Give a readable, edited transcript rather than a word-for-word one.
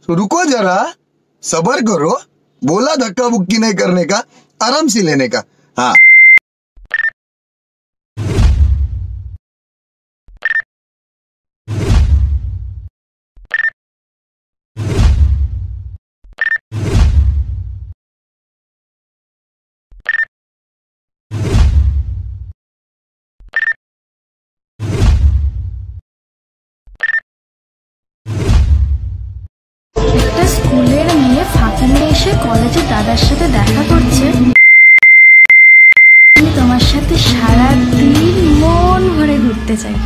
रुको जरा, सबर करो, बोला धक्का बुक्की नहीं करने का, आराम से लेने का। हाँ স্কুলের মেয়ে ফাঁকি মেরে এসে কলেজে দাদার সাথে দেখা করছে। আমি তোমার সাথে সারাদিন মন ভরে ঘুরতে চাই।